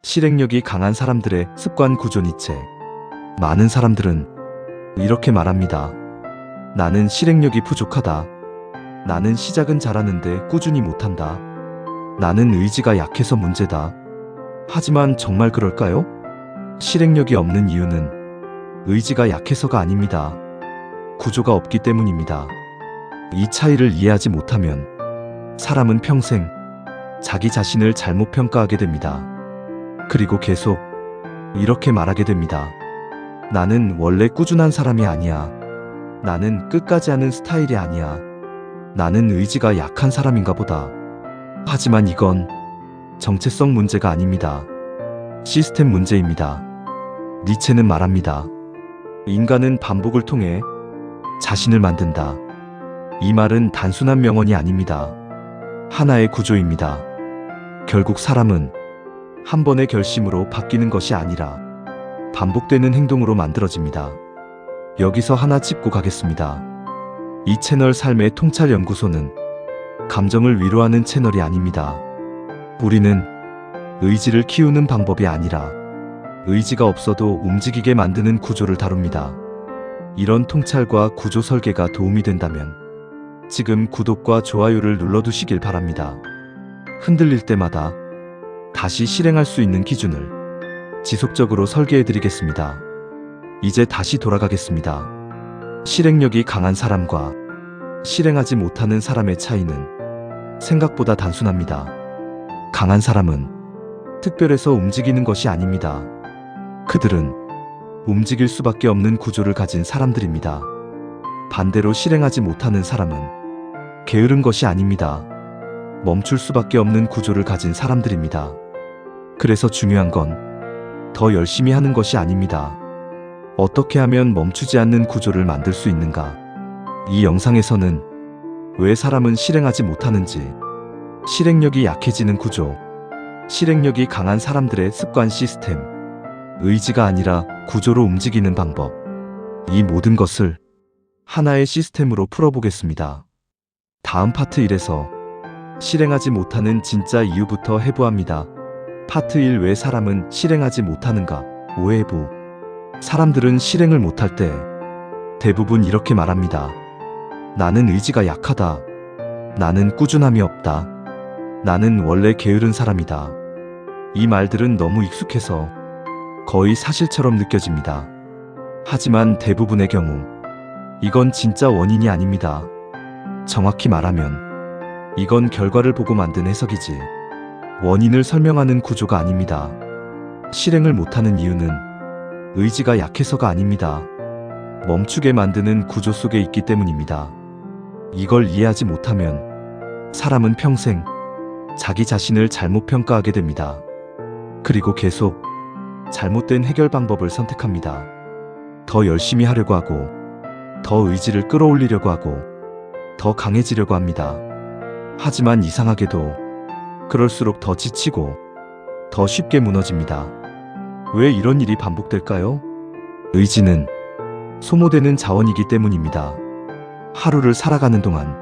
실행력이 강한 사람들의 습관 구조 니체. 많은 사람들은 이렇게 말합니다. 나는 실행력이 부족하다. 나는 시작은 잘하는데 꾸준히 못한다. 나는 의지가 약해서 문제다. 하지만 정말 그럴까요? 실행력이 없는 이유는 의지가 약해서가 아닙니다. 구조가 없기 때문입니다. 이 차이를 이해하지 못하면 사람은 평생 자기 자신을 잘못 평가하게 됩니다. 그리고 계속 이렇게 말하게 됩니다. 나는 원래 꾸준한 사람이 아니야. 나는 끝까지 하는 스타일이 아니야. 나는 의지가 약한 사람인가 보다. 하지만 이건 정체성 문제가 아닙니다. 시스템 문제입니다. 니체는 말합니다. 인간은 반복을 통해 자신을 만든다. 이 말은 단순한 명언이 아닙니다. 하나의 구조입니다. 결국 사람은 한 번의 결심으로 바뀌는 것이 아니라 반복되는 행동으로 만들어집니다. 여기서 하나 짚고 가겠습니다. 이 채널 삶의 통찰 연구소는 감정을 위로하는 채널이 아닙니다. 우리는 의지를 키우는 방법이 아니라 의지가 없어도 움직이게 만드는 구조를 다룹니다. 이런 통찰과 구조 설계가 도움이 된다면 지금 구독과 좋아요를 눌러두시길 바랍니다. 흔들릴 때마다 다시 실행할 수 있는 기준을 지속적으로 설계해드리겠습니다. 이제 다시 돌아가겠습니다. 실행력이 강한 사람과 실행하지 못하는 사람의 차이는 생각보다 단순합니다. 강한 사람은 특별해서 움직이는 것이 아닙니다. 그들은 움직일 수밖에 없는 구조를 가진 사람들입니다. 반대로 실행하지 못하는 사람은 게으른 것이 아닙니다. 멈출 수밖에 없는 구조를 가진 사람들입니다. 그래서 중요한 건 더 열심히 하는 것이 아닙니다. 어떻게 하면 멈추지 않는 구조를 만들 수 있는가? 이 영상에서는 왜 사람은 실행하지 못하는지, 실행력이 약해지는 구조, 실행력이 강한 사람들의 습관 시스템, 의지가 아니라 구조로 움직이는 방법, 이 모든 것을 하나의 시스템으로 풀어보겠습니다. 다음 파트 1에서 실행하지 못하는 진짜 이유부터 해부합니다. 파트 1 왜 사람은 실행하지 못하는가? 5회부. 사람들은 실행을 못할 때 대부분 이렇게 말합니다. 나는 의지가 약하다. 나는 꾸준함이 없다. 나는 원래 게으른 사람이다. 이 말들은 너무 익숙해서 거의 사실처럼 느껴집니다. 하지만 대부분의 경우 이건 진짜 원인이 아닙니다. 정확히 말하면 이건 결과를 보고 만든 해석이지 원인을 설명하는 구조가 아닙니다. 실행을 못하는 이유는 의지가 약해서가 아닙니다. 멈추게 만드는 구조 속에 있기 때문입니다. 이걸 이해하지 못하면 사람은 평생 자기 자신을 잘못 평가하게 됩니다. 그리고 계속 잘못된 해결 방법을 선택합니다. 더 열심히 하려고 하고, 더 의지를 끌어올리려고 하고, 더 강해지려고 합니다. 하지만 이상하게도 그럴수록 더 지치고 더 쉽게 무너집니다. 왜 이런 일이 반복될까요? 의지는 소모되는 자원이기 때문입니다. 하루를 살아가는 동안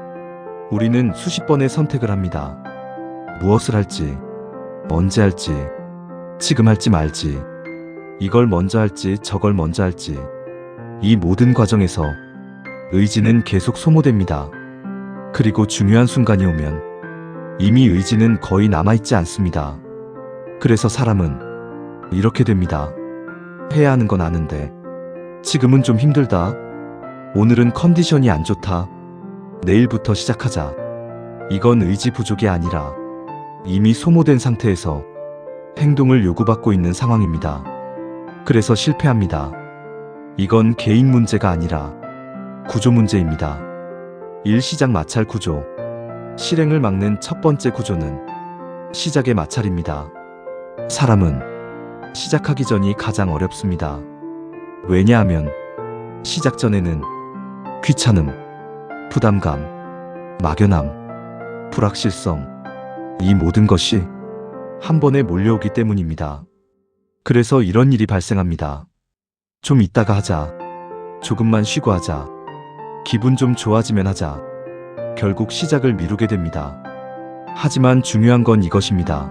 우리는 수십 번의 선택을 합니다. 무엇을 할지, 언제 할지, 지금 할지 말지, 이걸 먼저 할지 저걸 먼저 할지, 이 모든 과정에서 의지는 계속 소모됩니다. 그리고 중요한 순간이 오면 이미 의지는 거의 남아있지 않습니다. 그래서 사람은 이렇게 됩니다. 해야 하는 건 아는데 지금은 좀 힘들다. 오늘은 컨디션이 안 좋다. 내일부터 시작하자. 이건 의지 부족이 아니라 이미 소모된 상태에서 행동을 요구받고 있는 상황입니다. 그래서 실패합니다. 이건 개인 문제가 아니라 구조 문제입니다. 일시작 마찰 구조. 실행을 막는 첫 번째 구조는 시작의 마찰입니다. 사람은 시작하기 전이 가장 어렵습니다. 왜냐하면 시작 전에는 귀찮음, 부담감, 막연함, 불확실성, 이 모든 것이 한 번에 몰려오기 때문입니다. 그래서 이런 일이 발생합니다. 좀 이따가 하자. 조금만 쉬고 하자. 기분 좀 좋아지면 하자. 결국 시작을 미루게 됩니다. 하지만 중요한 건 이것입니다.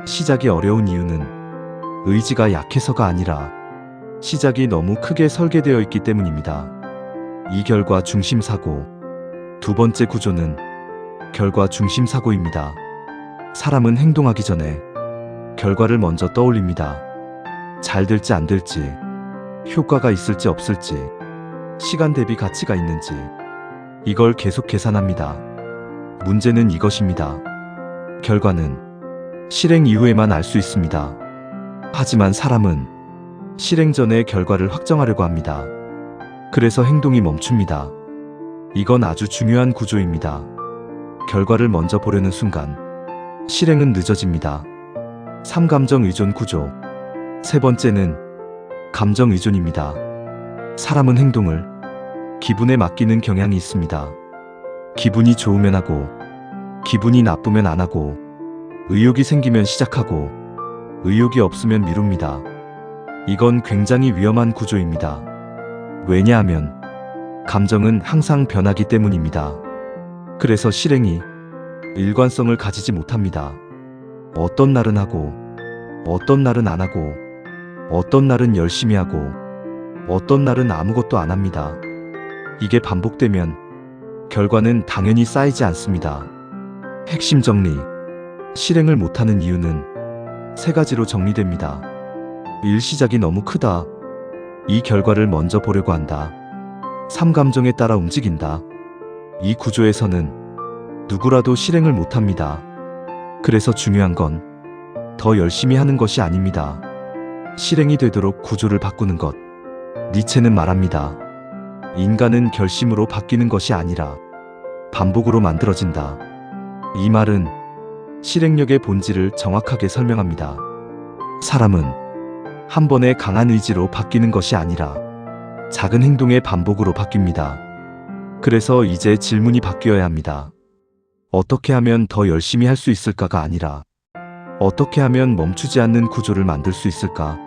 시작이 어려운 이유는 의지가 약해서가 아니라 시작이 너무 크게 설계되어 있기 때문입니다. 이 결과 중심 사고. 두 번째 구조는 결과 중심 사고입니다. 사람은 행동하기 전에 결과를 먼저 떠올립니다. 잘 될지 안 될지, 효과가 있을지 없을지, 시간 대비 가치가 있는지, 이걸 계속 계산합니다. 문제는 이것입니다. 결과는 실행 이후에만 알 수 있습니다. 하지만 사람은 실행 전에 결과를 확정하려고 합니다. 그래서 행동이 멈춥니다. 이건 아주 중요한 구조입니다. 결과를 먼저 보려는 순간 실행은 늦어집니다. 3. 감정 의존 구조. 세 번째는 감정 의존입니다. 사람은 행동을 기분에 맡기는 경향이 있습니다. 기분이 좋으면 하고, 기분이 나쁘면 안 하고, 의욕이 생기면 시작하고, 의욕이 없으면 미룹니다. 이건 굉장히 위험한 구조입니다. 왜냐하면 감정은 항상 변하기 때문입니다. 그래서 실행이 일관성을 가지지 못합니다. 어떤 날은 하고, 어떤 날은 안 하고, 어떤 날은 열심히 하고, 어떤 날은 아무것도 안 합니다. 이게 반복되면 결과는 당연히 쌓이지 않습니다. 핵심 정리. 실행을 못하는 이유는 세 가지로 정리됩니다. 1. 시작이 너무 크다. 2. 결과를 먼저 보려고 한다. 3. 감정에 따라 움직인다. 이 구조에서는 누구라도 실행을 못합니다. 그래서 중요한 건 더 열심히 하는 것이 아닙니다. 실행이 되도록 구조를 바꾸는 것. 니체는 말합니다. 인간은 결심으로 바뀌는 것이 아니라 반복으로 만들어진다. 이 말은 실행력의 본질을 정확하게 설명합니다. 사람은 한 번의 강한 의지로 바뀌는 것이 아니라 작은 행동의 반복으로 바뀝니다. 그래서 이제 질문이 바뀌어야 합니다. 어떻게 하면 더 열심히 할 수 있을까가 아니라 어떻게 하면 멈추지 않는 구조를 만들 수 있을까?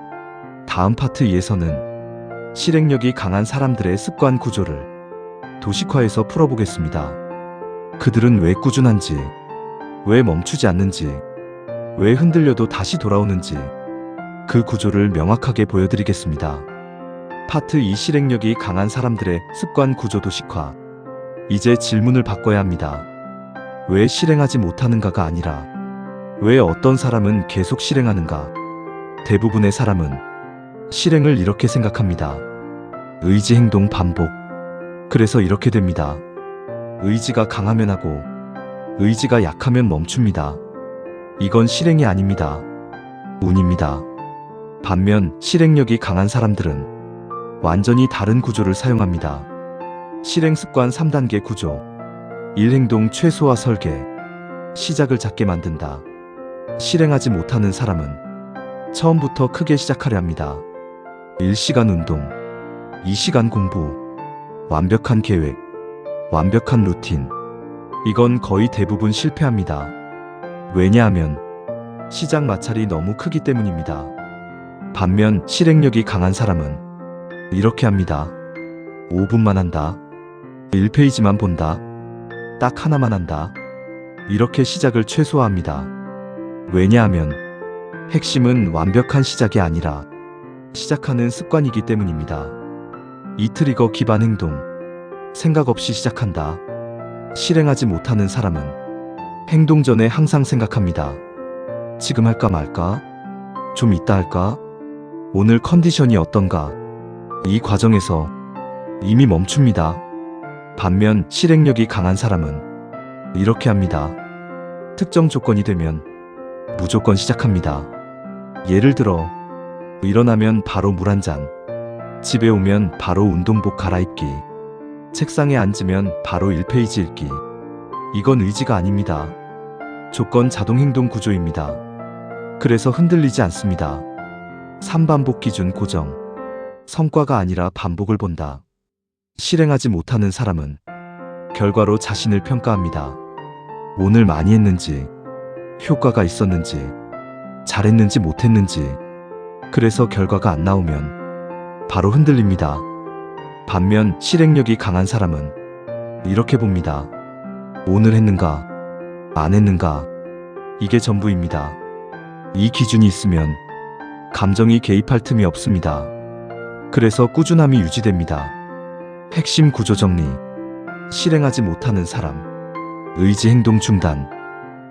다음 파트 2에서는 실행력이 강한 사람들의 습관 구조를 도식화해서 풀어보겠습니다. 그들은 왜 꾸준한지, 왜 멈추지 않는지, 왜 흔들려도 다시 돌아오는지 그 구조를 명확하게 보여드리겠습니다. 파트 2. 실행력이 강한 사람들의 습관 구조 도식화. 이제 질문을 바꿔야 합니다. 왜 실행하지 못하는가가 아니라 왜 어떤 사람은 계속 실행하는가? 대부분의 사람은 실행을 이렇게 생각합니다. 의지 행동 반복. 그래서 이렇게 됩니다. 의지가 강하면 하고 의지가 약하면 멈춥니다. 이건 실행이 아닙니다. 운입니다. 반면 실행력이 강한 사람들은 완전히 다른 구조를 사용합니다. 실행 습관 3단계 구조. 1. 행동 최소화 설계. 시작을 작게 만든다. 실행하지 못하는 사람은 처음부터 크게 시작하려 합니다. 1시간 운동, 2시간 공부, 완벽한 계획, 완벽한 루틴. 이건 거의 대부분 실패합니다. 왜냐하면 시작 마찰이 너무 크기 때문입니다. 반면 실행력이 강한 사람은 이렇게 합니다. 5분만 한다. 1페이지만 본다. 딱 하나만 한다. 이렇게 시작을 최소화합니다. 왜냐하면 핵심은 완벽한 시작이 아니라 시작하는 습관이기 때문입니다. 이 트리거 기반 행동. 생각 없이 시작한다. 실행하지 못하는 사람은 행동 전에 항상 생각합니다. 지금 할까 말까? 좀 이따 할까? 오늘 컨디션이 어떤가? 이 과정에서 이미 멈춥니다. 반면 실행력이 강한 사람은 이렇게 합니다. 특정 조건이 되면 무조건 시작합니다. 예를 들어 일어나면 바로 물 한 잔, 집에 오면 바로 운동복 갈아입기, 책상에 앉으면 바로 1페이지 읽기. 이건 의지가 아닙니다. 조건 자동 행동 구조입니다. 그래서 흔들리지 않습니다. 3. 반복 기준 고정. 성과가 아니라 반복을 본다. 실행하지 못하는 사람은 결과로 자신을 평가합니다. 오늘 많이 했는지, 효과가 있었는지, 잘했는지 못했는지. 그래서 결과가 안 나오면 바로 흔들립니다. 반면 실행력이 강한 사람은 이렇게 봅니다. 오늘 했는가, 안 했는가. 이게 전부입니다. 이 기준이 있으면 감정이 개입할 틈이 없습니다. 그래서 꾸준함이 유지됩니다. 핵심 구조 정리. 실행하지 못하는 사람. 의지 행동 중단.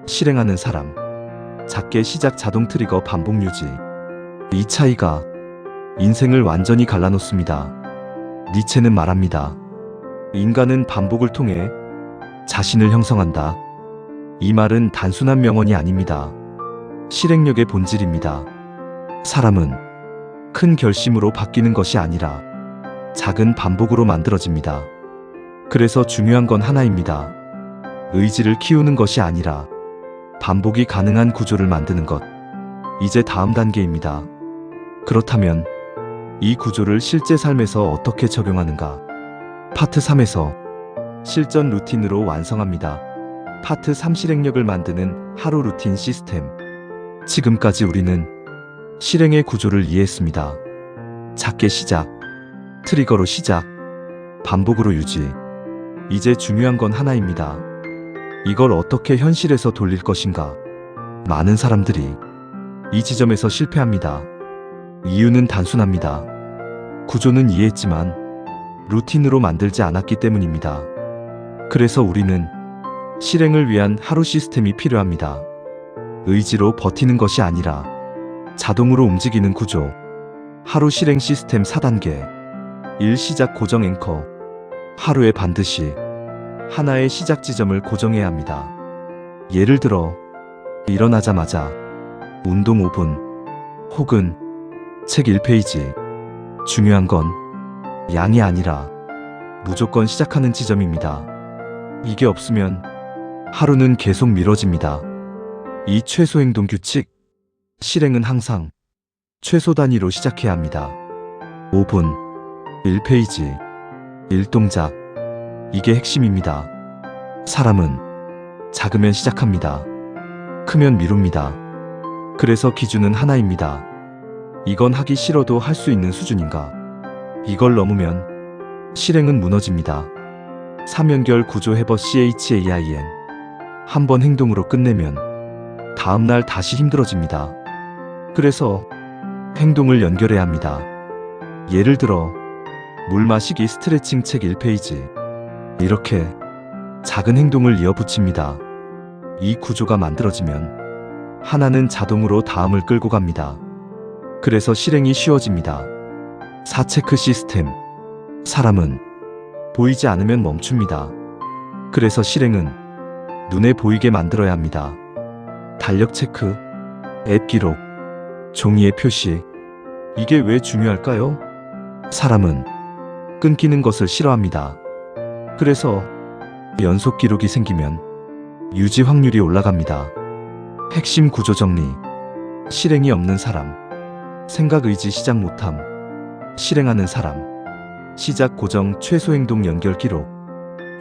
실행하는 사람. 작게 시작 자동 트리거 반복 유지. 이 차이가 인생을 완전히 갈라놓습니다. 니체는 말합니다. 인간은 반복을 통해 자신을 형성한다. 이 말은 단순한 명언이 아닙니다. 실행력의 본질입니다. 사람은 큰 결심으로 바뀌는 것이 아니라 작은 반복으로 만들어집니다. 그래서 중요한 건 하나입니다. 의지를 키우는 것이 아니라 반복이 가능한 구조를 만드는 것. 이제 다음 단계입니다. 그렇다면 이 구조를 실제 삶에서 어떻게 적용하는가? 파트 3에서 실전 루틴으로 완성합니다. 파트 3 실행력을 만드는 하루 루틴 시스템. 지금까지 우리는 실행의 구조를 이해했습니다. 작게 시작, 트리거로 시작, 반복으로 유지. 이제 중요한 건 하나입니다. 이걸 어떻게 현실에서 돌릴 것인가? 많은 사람들이 이 지점에서 실패합니다. 이유는 단순합니다. 구조는 이해했지만 루틴으로 만들지 않았기 때문입니다. 그래서 우리는 실행을 위한 하루 시스템이 필요합니다. 의지로 버티는 것이 아니라 자동으로 움직이는 구조. 하루 실행 시스템 4단계. 1. 시작 고정 앵커. 하루에 반드시 하나의 시작 지점을 고정해야 합니다. 예를 들어 일어나자마자 운동 5분 혹은 책 1페이지. 중요한 건 양이 아니라 무조건 시작하는 지점입니다. 이게 없으면 하루는 계속 미뤄집니다. 이 최소 행동 규칙. 실행은 항상 최소 단위로 시작해야 합니다. 5분, 1페이지, 1동작. 이게 핵심입니다. 사람은 작으면 시작합니다. 크면 미룹니다. 그래서 기준은 하나입니다. 이건 하기 싫어도 할 수 있는 수준인가? 이걸 넘으면 실행은 무너집니다. 3연결 구조 해버 CHAIN. 한번 행동으로 끝내면 다음날 다시 힘들어집니다. 그래서 행동을 연결해야 합니다. 예를 들어 물 마시기 스트레칭 책 1페이지. 이렇게 작은 행동을 이어붙입니다. 이 구조가 만들어지면 하나는 자동으로 다음을 끌고 갑니다. 그래서 실행이 쉬워집니다. 4. 체크 시스템. 사람은 보이지 않으면 멈춥니다. 그래서 실행은 눈에 보이게 만들어야 합니다. 달력 체크, 앱 기록, 종이에 표시. 이게 왜 중요할까요? 사람은 끊기는 것을 싫어합니다. 그래서 연속 기록이 생기면 유지 확률이 올라갑니다. 핵심 구조 정리. 실행이 없는 사람. 생각 의지 시작 못함. 실행하는 사람. 시작 고정 최소 행동 연결 기록.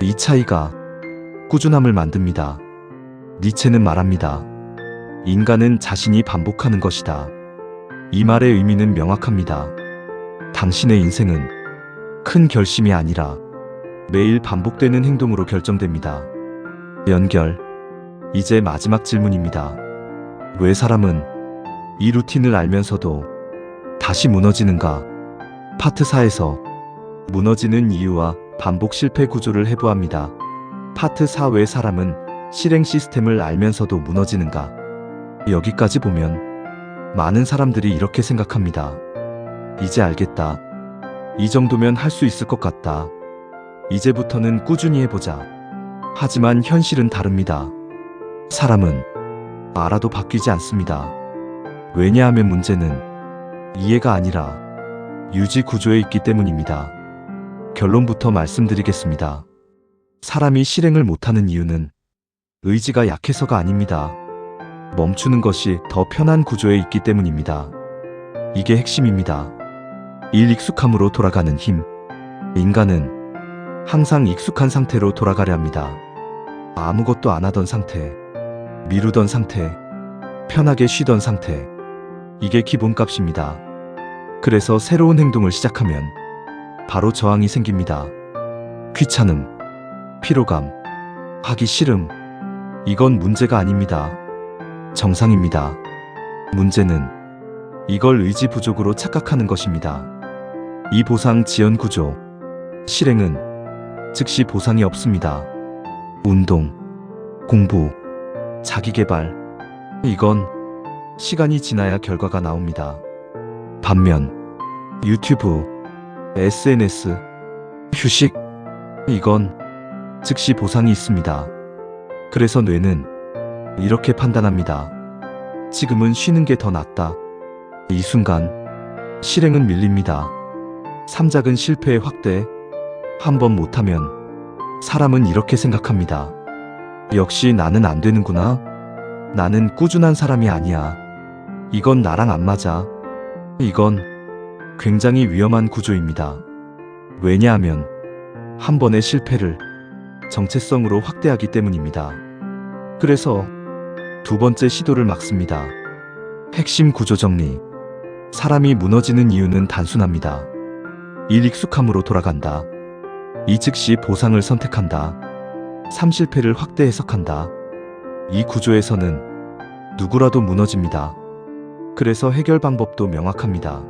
이 차이가 꾸준함을 만듭니다. 니체는 말합니다. 인간은 자신이 반복하는 것이다. 이 말의 의미는 명확합니다. 당신의 인생은 큰 결심이 아니라 매일 반복되는 행동으로 결정됩니다. 연결. 이제 마지막 질문입니다. 왜 사람은 이 루틴을 알면서도 다시 무너지는가? 파트 4에서 무너지는 이유와 반복 실패 구조를 해부합니다. 파트 4. 왜 사람은 실행 시스템을 알면서도 무너지는가? 여기까지 보면 많은 사람들이 이렇게 생각합니다. 이제 알겠다. 이 정도면 할 수 있을 것 같다. 이제부터는 꾸준히 해보자. 하지만 현실은 다릅니다. 사람은 알아도 바뀌지 않습니다. 왜냐하면 문제는 이해가 아니라 유지 구조에 있기 때문입니다. 결론부터 말씀드리겠습니다. 사람이 실행을 못하는 이유는 의지가 약해서가 아닙니다. 멈추는 것이 더 편한 구조에 있기 때문입니다. 이게 핵심입니다. 1. 익숙함으로 돌아가는 힘. 인간은 항상 익숙한 상태로 돌아가려 합니다. 아무것도 안 하던 상태, 미루던 상태, 편하게 쉬던 상태. 이게 기본값입니다. 그래서 새로운 행동을 시작하면 바로 저항이 생깁니다. 귀찮음, 피로감, 하기 싫음. 이건 문제가 아닙니다. 정상입니다. 문제는 이걸 의지 부족으로 착각하는 것입니다. 이 보상 지연 구조, 실행은 즉시 보상이 없습니다. 운동, 공부, 자기개발, 이건 시간이 지나야 결과가 나옵니다. 반면 유튜브, SNS, 휴식, 이건 즉시 보상이 있습니다. 그래서 뇌는 이렇게 판단합니다. 지금은 쉬는 게 더 낫다. 이 순간 실행은 밀립니다. 삼작은 실패의 확대. 한 번 못하면 사람은 이렇게 생각합니다. 역시 나는 안 되는구나. 나는 꾸준한 사람이 아니야. 이건 나랑 안 맞아. 이건 굉장히 위험한 구조입니다. 왜냐하면 한 번의 실패를 정체성으로 확대하기 때문입니다. 그래서 두 번째 시도를 막습니다. 핵심 구조 정리. 사람이 무너지는 이유는 단순합니다. 일 익숙함으로 돌아간다. 이 즉시 보상을 선택한다. 3 실패를 확대 해석한다. 이 구조에서는 누구라도 무너집니다. 그래서 해결 방법도 명확합니다.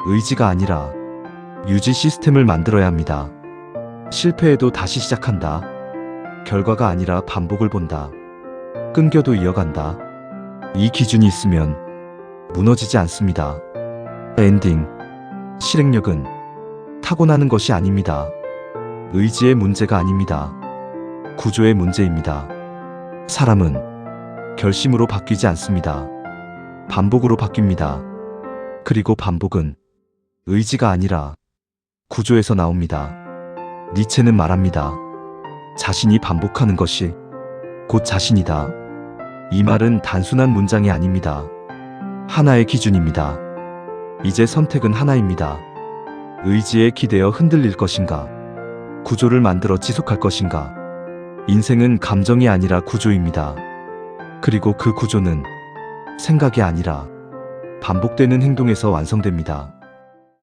의지가 아니라 유지 시스템을 만들어야 합니다. 실패해도 다시 시작한다. 결과가 아니라 반복을 본다. 끊겨도 이어간다. 이 기준이 있으면 무너지지 않습니다. 엔딩. 실행력은 타고나는 것이 아닙니다. 의지의 문제가 아닙니다. 구조의 문제입니다. 사람은 결심으로 바뀌지 않습니다. 반복으로 바뀝니다. 그리고 반복은 의지가 아니라 구조에서 나옵니다. 니체는 말합니다. 자신이 반복하는 것이 곧 자신이다. 이 말은 단순한 문장이 아닙니다. 하나의 기준입니다. 이제 선택은 하나입니다. 의지에 기대어 흔들릴 것인가? 구조를 만들어 지속할 것인가? 인생은 감정이 아니라 구조입니다. 그리고 그 구조는 생각이 아니라 반복되는 행동에서 완성됩니다.